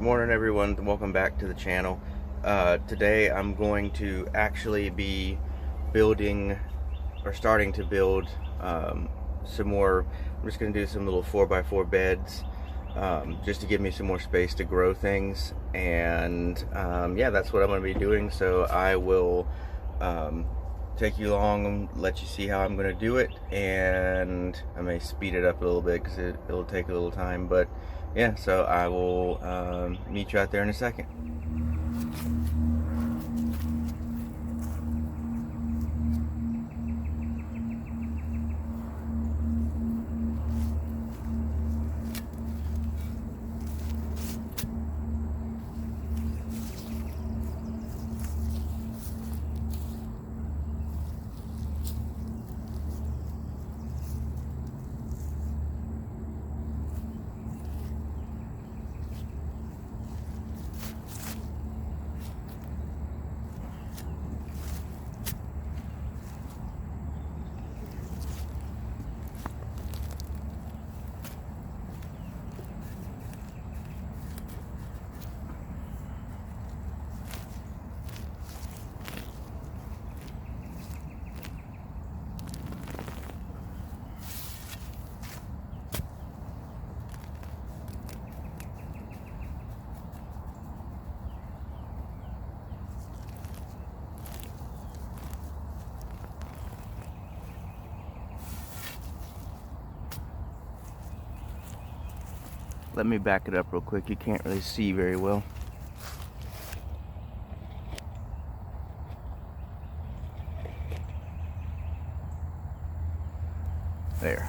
Morning everyone, welcome back to the channel. Today I'm going to actually be building or starting to build some more. I'm just going to do some little 4x4 beds just to give me some more space to grow things, and yeah, that's what I'm going to be doing. So I will take you along and let you see how I'm going to do it, and I may speed it up a little bit because it'll take a little time, but yeah, so I will meet you out there in a second. Let me back it up real quick. You can't really see very well. There.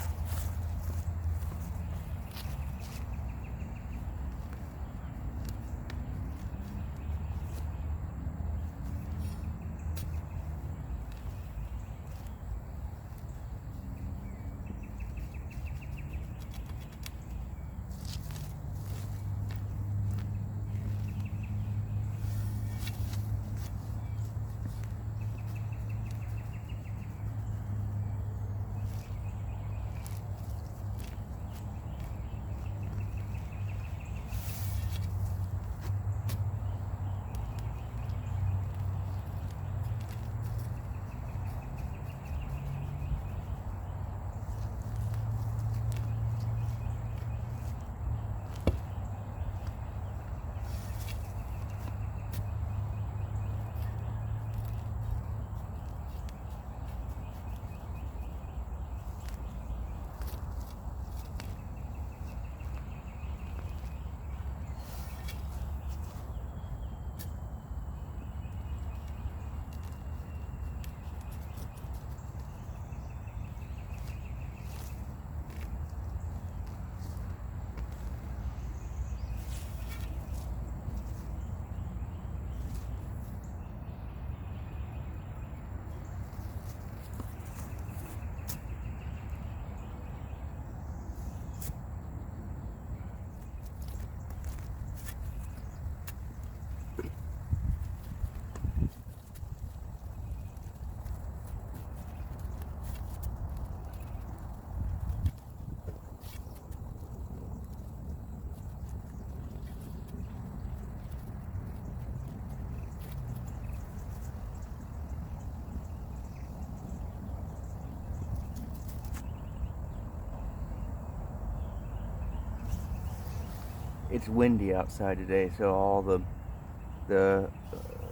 It's windy outside today, so all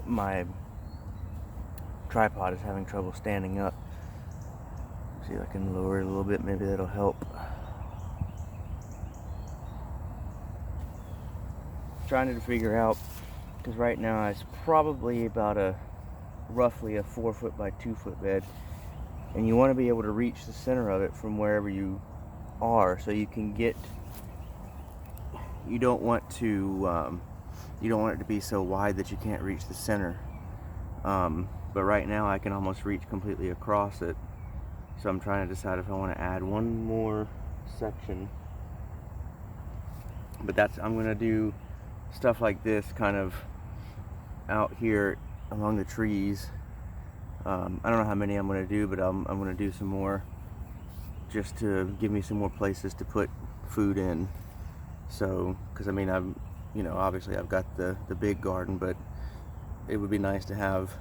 my tripod is having trouble standing up. See if I can lower it a little bit, maybe that'll help. Trying to figure out, because right now it's probably about roughly a 4 foot by 2 foot bed, and you want to be able to reach the center of it from wherever you are, so you can get. You don't want it to be so wide that you can't reach the center. But right now I can almost reach completely across it. So I'm trying to decide if I want to add one more section. But I'm going to do stuff like this kind of out here along the trees. I don't know how many I'm going to do, but I'm going to do some more just to give me some more places to put food in. So, because I mean, you know, obviously I've got the big garden, but it would be nice to have,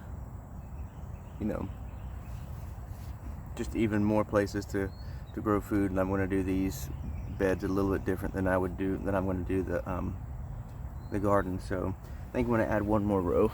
you know, just even more places to grow food. And I'm going to do these beds a little bit different than I'm going to do the garden. So I think I'm going to add one more row.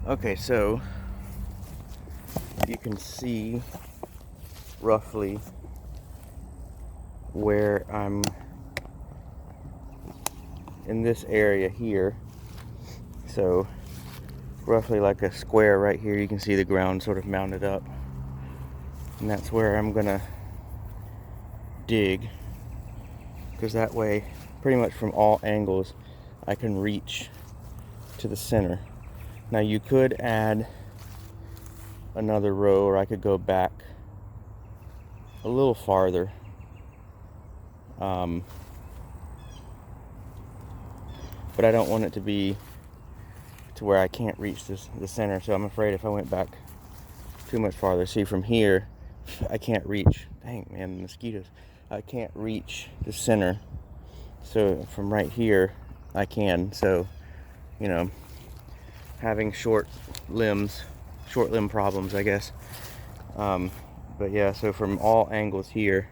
Okay, so you can see roughly where I'm in this area here. So roughly like a square right here, you can see the ground sort of mounted up, and that's where I'm gonna dig, because that way pretty much from all angles I can reach to the center. Now you could add another row, or I could go back a little farther. But I don't want it to be to where I can't reach the center, so I'm afraid if I went back too much farther, see from here, I can't reach, dang man, the mosquitoes, I can't reach the center. So from right here, I can. So, you know, having short limb problems, I guess. But yeah, so from all angles here,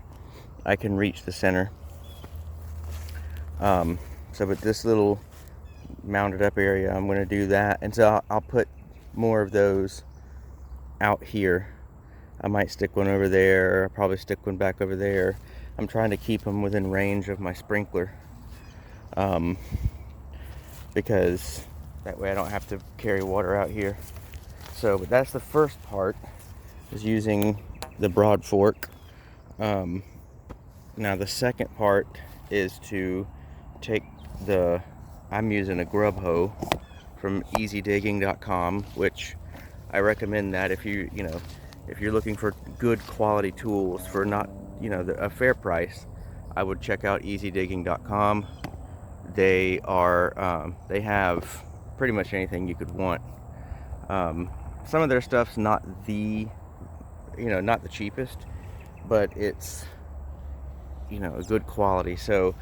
I can reach the center. But this little mounted up area, I'm going to do that, and so I'll put more of those out here. I might stick one over there. I'll probably stick one back over there. I'm trying to keep them within range of my sprinkler, because that way I don't have to carry water out here. So, but that's the first part, is using the broad fork. Now the second part is to take I'm using a grub hoe from easydigging.com, which I recommend that if you're looking for good quality tools for not, a fair price, I would check out easydigging.com. They have pretty much anything you could want. Some of their stuff's not the cheapest, but it's, a good quality. So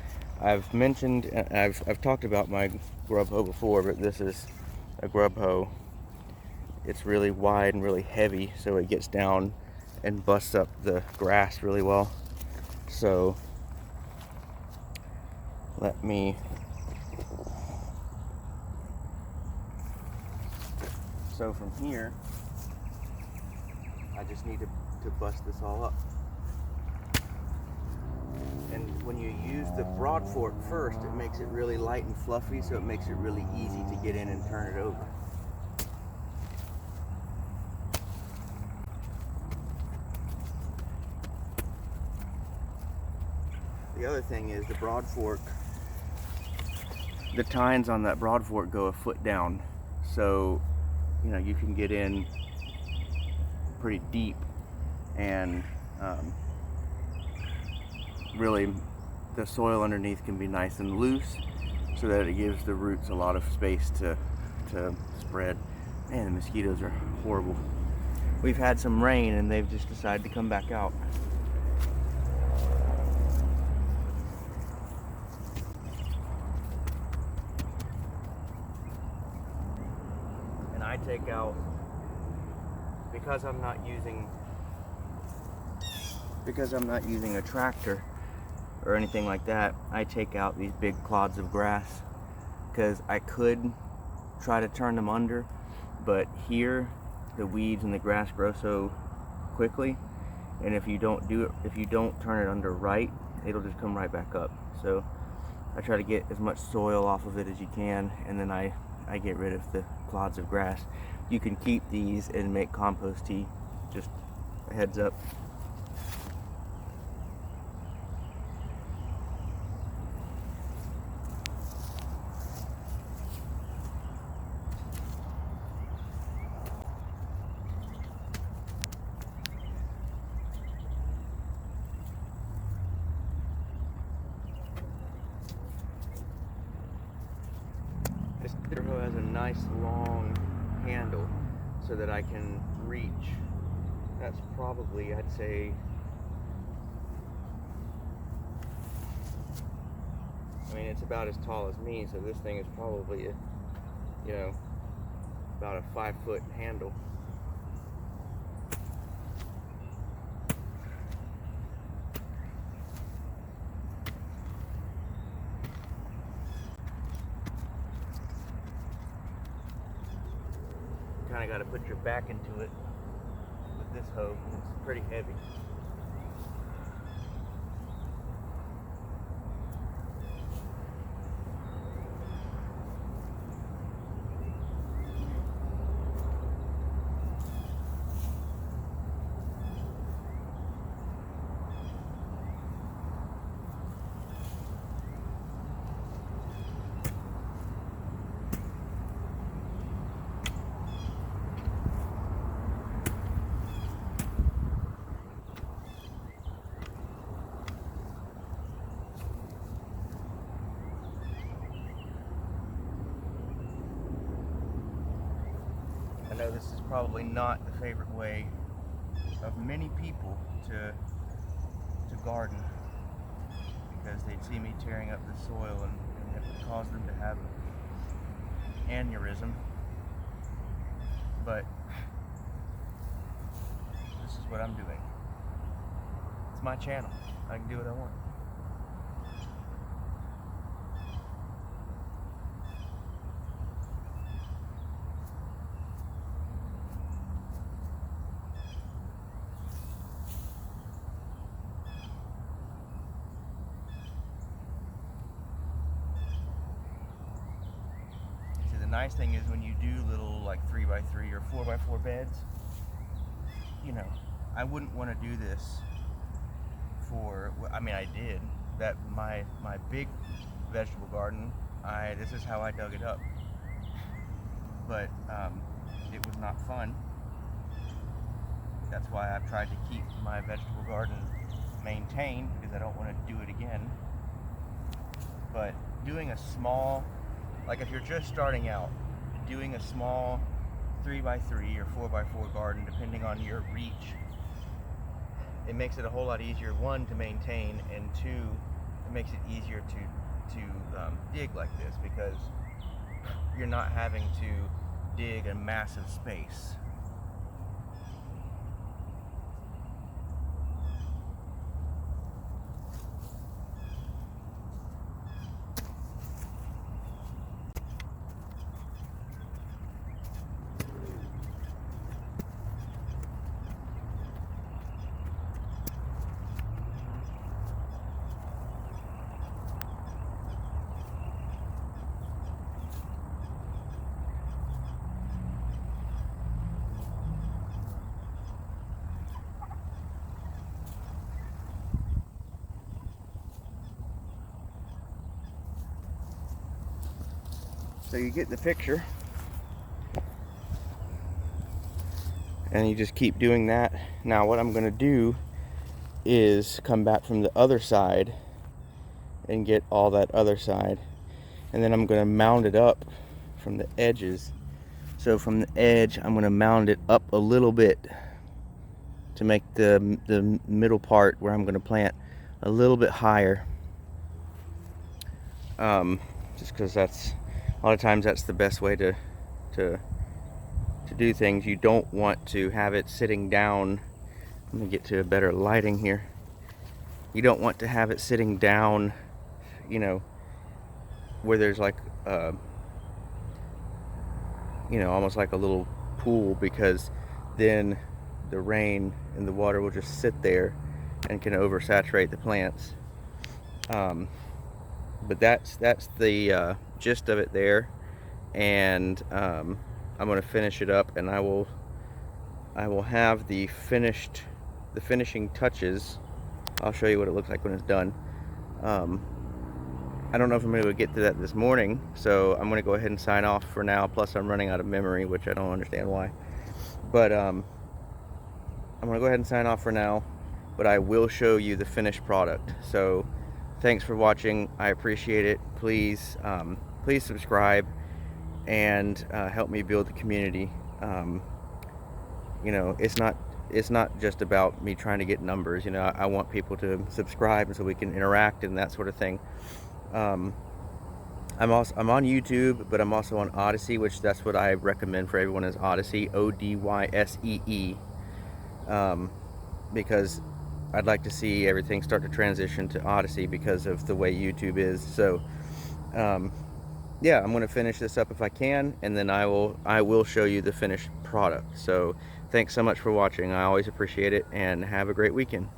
I've mentioned, I've talked about my grub hoe before, but this is a grub hoe. It's really wide and really heavy, so it gets down and busts up the grass really well. So so from here, I just need to bust this all up. And when you use the broad fork first, it makes it really light and fluffy, so it makes it really easy to get in and turn it over. The other thing is the broad fork, the tines on that broad fork go a foot down, so you can get in pretty deep, and really the soil underneath can be nice and loose, so that it gives the roots a lot of space to spread. Man, the mosquitoes are horrible. We've had some rain and they've just decided to come back out. And I take out, because I'm not using a tractor or anything like that, I take out these big clods of grass, because I could try to turn them under, but here the weeds and the grass grow so quickly, and if you don't turn it under right, it'll just come right back up. So I try to get as much soil off of it as you can, and then I I get rid of the clods of grass. You can keep these and make compost tea, just a heads up. This hoe has a nice long handle so that I can reach. That's probably, I'd say, I mean, it's about as tall as me, so this thing is probably a, you know, about a 5-foot handle. Kind of got to put your back into it with this hoe. It's pretty heavy. I know this is probably not the favorite way of many people to garden, because they'd see me tearing up the soil and it would cause them to have an aneurysm. But this is what I'm doing. It's my channel. I can do what I want. The nice thing is when you do little like 3x3 or 4x4 beds, you know, I wouldn't want to do this for, I mean, I did that. My big vegetable garden, this is how I dug it up, but it was not fun. That's why I've tried to keep my vegetable garden maintained, because I don't want to do it again. But doing a small, like if you're just starting out, doing a small 3x3 or 4x4 garden, depending on your reach, it makes it a whole lot easier, one, to maintain, and two, it makes it easier to dig like this, because you're not having to dig a massive space. So you get the picture, and you just keep doing that. Now what I'm going to do is come back from the other side and get all that other side, and then I'm going to mound it up from the edges. So from the edge, I'm going to mound it up a little bit to make the middle part where I'm going to plant a little bit higher, just because that's a lot of times that's the best way to do things. You don't want to have it sitting down. Let me get to a better lighting here. You don't want to have it sitting down, you know, where there's like you know, almost like a little pool, because then the rain and the water will just sit there and can oversaturate the plants. But that's the gist of it there. and I'm going to finish it up, and I will have the finishing touches. I'll show you what it looks like when it's done. I don't know if I'm going to get to that this morning, so I'm going to go ahead and sign off for now. Plus, I'm running out of memory, which I don't understand why. But I'm going to go ahead and sign off for now, but I will show you the finished product. So thanks for watching. I appreciate it. Please subscribe and help me build the community. You know, it's not just about me trying to get numbers. You know, I want people to subscribe so we can interact and that sort of thing. I'm on YouTube, but I'm also on Odyssey, which that's what I recommend for everyone, is Odyssey, Odyssee, because I'd like to see everything start to transition to Odyssey because of the way YouTube is. So yeah, I'm going to finish this up if I can, and then I will show you the finished product. So thanks so much for watching. I always appreciate it, and have a great weekend.